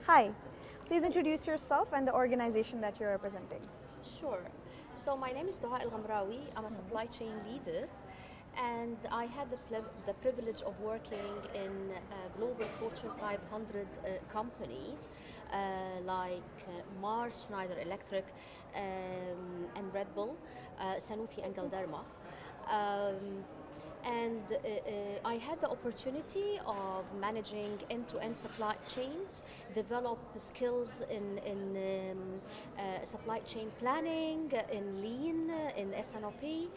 Hi, please introduce yourself and the organization that you're representing. Sure. So my name is Doaa Al Ghamrawi. I'm a supply chain leader, and I had the privilege of working in global Fortune 500 companies like Mars, Schneider Electric, and Red Bull, Sanofi, and Galderma. Um, and I had the opportunity of managing end-to-end supply chains, develop skills in supply chain planning, in lean, in SNOP,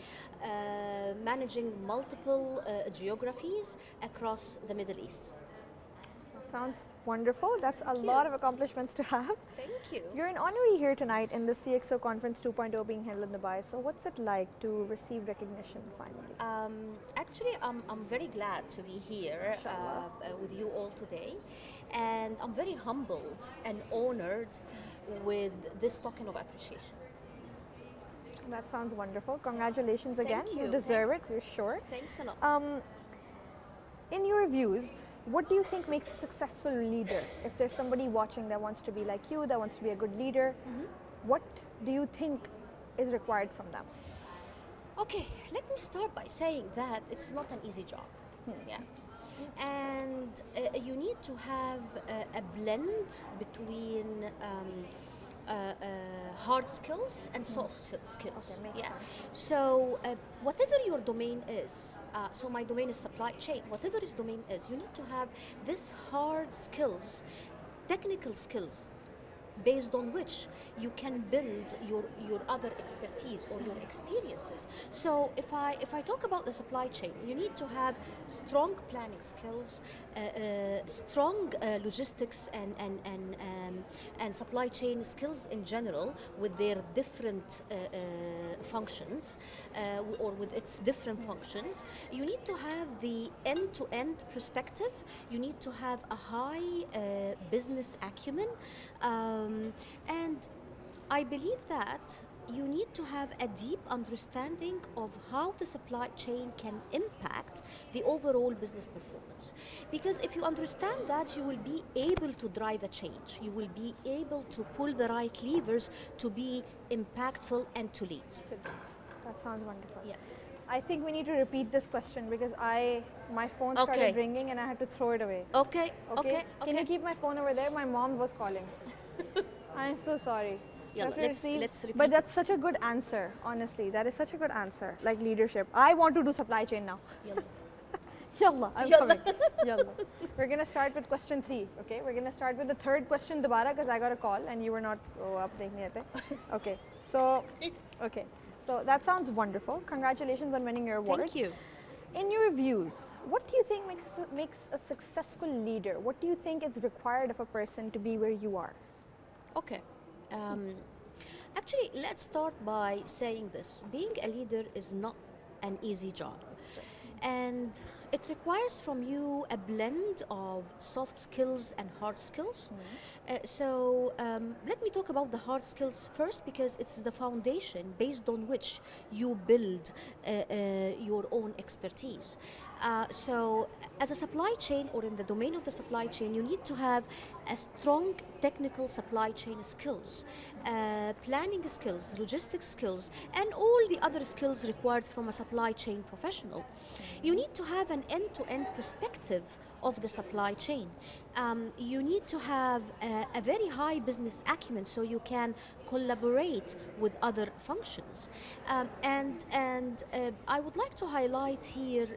managing multiple geographies across the Middle East. Sounds wonderful. That's a Thank lot you. of accomplishments to have. Thank you. You're an honoree here tonight in the CXO Conference 2.0 being held in Dubai. So what's it like to receive recognition finally? Actually, I'm very glad to be here with you all today, and I'm very humbled and honored with this token of appreciation. That sounds wonderful. Congratulations again. Thank you. You deserve it, you're sure. Thanks a lot. In your views, what do you think makes a successful leader? If there's somebody watching that wants to be like you, that wants to be a good leader, what do you think is required from them? Okay, let me start by saying that it's not an easy job. Yeah. And you need to have a blend between hard skills and soft skills. Okay, makes Yeah. sense. So whatever your domain is, so my domain is supply chain. Whatever his domain is, you need to have this hard skills, technical skills, based on which you can build your other expertise or your experiences. So if I talk about the supply chain, you need to have strong planning skills, strong logistics and supply chain skills in general with their different functions or with its different functions. You need to have the end-to-end perspective. You need to have a high business acumen. And I believe that you need to have a deep understanding of how the supply chain can impact the overall business performance. Because if you understand that, you will be able to drive a change. You will be able to pull the right levers to be impactful and to lead. That sounds wonderful. Yeah. I think we need to repeat this question because my phone started Okay. ringing and I had to throw it away. Okay. Okay. Can you keep my phone over there? My mom was calling. I'm so sorry. Yeah, Dr. let's Raseen, repeat but that's it. such a good answer, honestly. That is such a good answer, like leadership. I want to do supply chain now. Yalla. Yalla, I'm Yalla. coming. Yalla. We're going to start with question 3, okay? We're going to start with the third question dobara because I got a call and you were not up taking it. Okay, so that sounds wonderful. Congratulations on winning your award. Thank you. In your views, what do you think makes a successful leader? What do you think is required of a person to be where you are? Okay. Actually, let's start by saying this. Being a leader is not an easy job. And it requires from you a blend of soft skills and hard skills. So let me talk about the hard skills first because it's the foundation based on which you build your own expertise. So as a supply chain or in the domain of the supply chain, you need to have a strong technical supply chain skills, planning skills, logistics skills, and all the other skills required from a supply chain professional. You need to have an end-to-end perspective of the supply chain. You need to have a very high business acumen so you can collaborate with other functions. And I would like to highlight here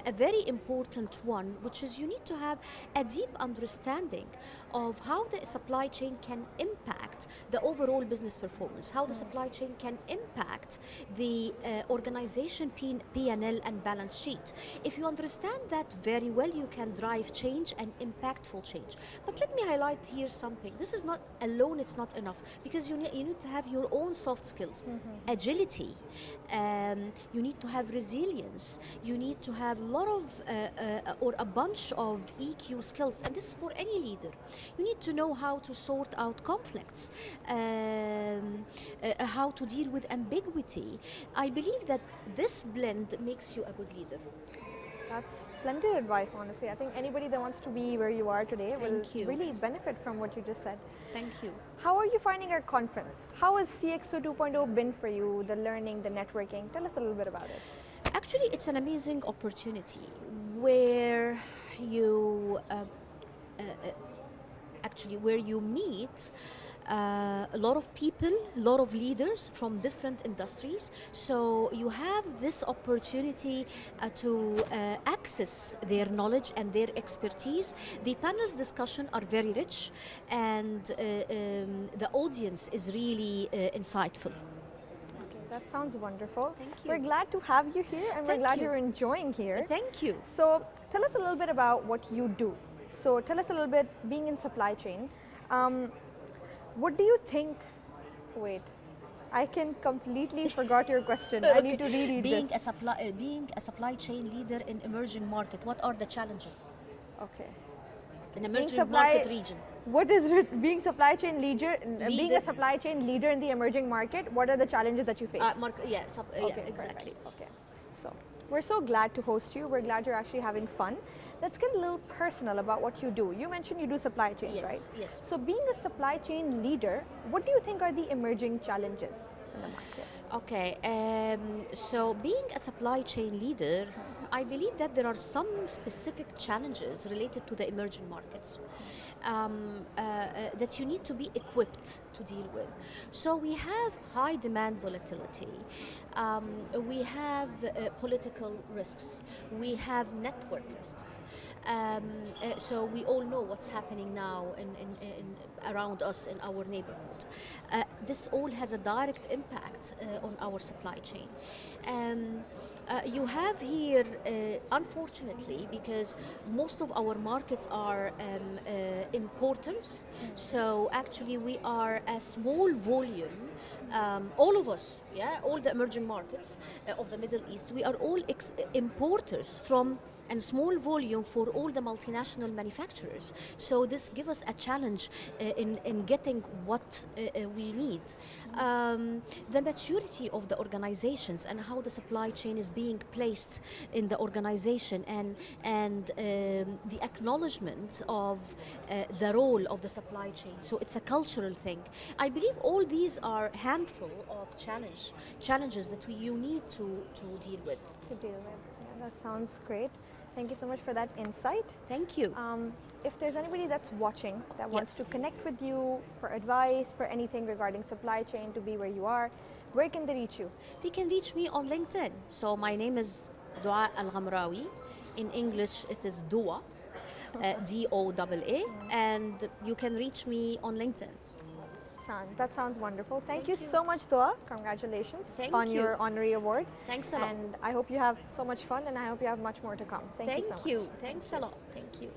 a very important one, which is you need to have a deep understanding of how the supply chain can impact the overall business performance, how the supply chain can impact the organization P&L and balance sheet. If you understand that very well, you can drive change and impactful change. But let me highlight here something. This is not alone, it's not enough, because you need to have your own soft skills, agility, you need to have resilience, you need to have a lot of or a bunch of EQ skills, and this is for any leader. You need to know how to sort out conflicts, how to deal with ambiguity. I believe that this blend makes you a good leader. splendid advice, honestly. I think anybody that wants to be where you are today will Thank you. really benefit from what you just said. Thank you. How are you finding our conference? How has CXO 2.0 been for you, the learning, the networking? Tell us a little bit about it. Actually, it's an amazing opportunity where you where you meet a lot of people, a lot of leaders from different industries. So you have this opportunity to access their knowledge and their expertise. The panel's discussion are very rich, and the audience is really insightful. Okay, that sounds wonderful. Thank you. We're glad to have you here, and we're Thank glad you. you're enjoying here. Thank you. So tell us a little bit about what you do. So tell us a little bit, being in supply chain, what do you think, wait, I can completely forgot your question. I need to reread being this. being a supply chain leader in emerging market, what are the challenges Okay. in Being emerging market region? What is it, being supply chain being Leader. a supply chain leader in the emerging market, what are the challenges that you face? Yeah, Okay, exactly. perfect. Okay, so we're so glad to host you. We're glad you're actually having fun. Let's get a little personal about what you do. You mentioned you do supply chains, Yes, right? yes. So being a supply chain leader, what do you think are the emerging challenges in the market? Okay, so being a supply chain leader, I believe that there are some specific challenges related to the emerging markets that you need to be equipped to deal with. So we have high demand volatility, we have political risks, we have network risks. So we all know what's happening now around us in our neighborhood. This all has a direct impact on our supply chain. You have here, unfortunately, because most of our markets are importers, so actually we are a small volume. All of us, yeah, all the emerging markets of the Middle East, we are all importers from and small volume for all the multinational manufacturers. So this gives us a challenge in getting what we need. The maturity of the organizations and how the supply chain is being placed in the organization, and the acknowledgement of the role of the supply chain. So it's a cultural thing. I believe all these are handful of challenges that you need to deal with. To deal with. Yeah, that sounds great. Thank you so much for that insight. Thank you. If there's anybody that's watching that wants to connect with you for advice, for anything regarding supply chain to be where you are, where can they reach you? They can reach me on LinkedIn. So my name is Doaa Al Ghamrawi. In English, it is Doaa, Doaa, and you can reach me on LinkedIn. That sounds wonderful. Thank you so much, Doaa. Congratulations on your honorary award. Thanks a lot. And I hope you have so much fun, and I hope you have much more to come. Thank you so much. Thanks a lot. Thank you.